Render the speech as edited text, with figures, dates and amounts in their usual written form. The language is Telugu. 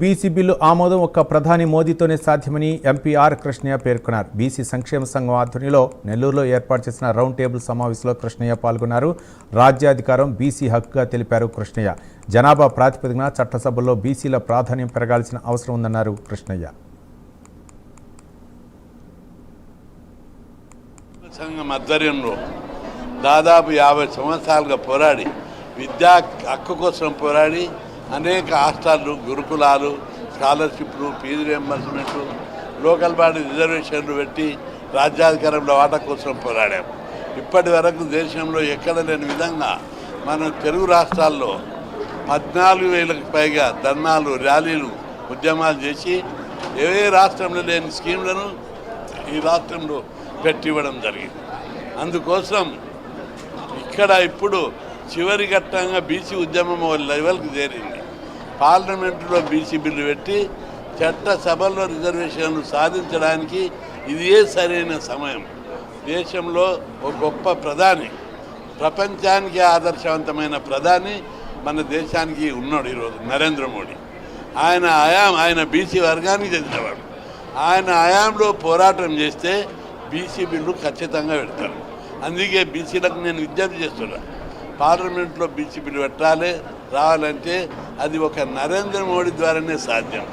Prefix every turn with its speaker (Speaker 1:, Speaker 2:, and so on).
Speaker 1: బీసీ బిల్లు ఆమోదం ఒక్క ప్రధాని మోదీతోనే సాధ్యమని ఎంపీ ఆర్ కృష్ణయ్య పేర్కొన్నారు. బీసీ సంక్షేమ సంఘం ఆధ్వర్యంలో నెల్లూరులో ఏర్పాటు చేసిన రౌండ్ టేబుల్ సమావేశంలో కృష్ణయ్య పాల్గొన్నారు. రాజ్యాధికారం బీసీ హక్కుగా తెలిపారు కృష్ణయ్య. జనాభా ప్రాతిపదికన చట్టసభల్లో బీసీల ప్రాధాన్యం పెరగాల్సిన అవసరం ఉందన్నారు కృష్ణయ్య.
Speaker 2: సంఘం ఆధ్వర్యంలో దాదాపు 50 సంవత్సరాలుగా పోరాడి విద్యా హక్కు కోసం పోరాడి అనేక హాస్టళ్ళు, గురుకులాలు, స్కాలర్షిప్లు, ఫీజు రియంబర్స్మెంట్, లోకల్ బాడీ రిజర్వేషన్లు పెట్టి రాజ్యాధికారంలో వాటా కోసం పోరాడాం. ఇప్పటి వరకు దేశంలో ఎక్కడ లేని విధంగా మనం తెలుగు రాష్ట్రాల్లో 14,000కు పైగా ధర్నాలు, ర్యాలీలు, ఉద్యమాలు చేసి ఏ రాష్ట్రంలో లేని స్కీమ్లను ఈ రాష్ట్రంలో పెట్టివ్వడం జరిగింది. అందుకోసం ఇక్కడ ఇప్పుడు చివరి ఘట్టంగా బీసీ ఉద్యమం లెవెల్కి చేరింది. పార్లమెంటులో బీసీ బిల్లు పెట్టి చట్టసభల్లో రిజర్వేషన్లు సాధించడానికి ఇదే సరైన సమయం. దేశంలో ఒక గొప్ప ప్రధాని, ప్రపంచానికి ఆదర్శవంతమైన ప్రధాని మన దేశానికి ఉన్నాడు ఈరోజు నరేంద్ర మోడీ. ఆయన బీసీ వర్గానికి చెందినవాడు. ఆయన హయాంలో పోరాటం చేస్తే బీసీ బిల్లు ఖచ్చితంగా పెడతారు. అందుకే బీసీలకు నేను విజ్ఞప్తి చేస్తున్నాను, పార్లమెంట్లో బీసీ బిల్లు పెట్టాలి. రావాలంటే అది ఒక నరేంద్ర మోడీ ద్వారానే సాధ్యం.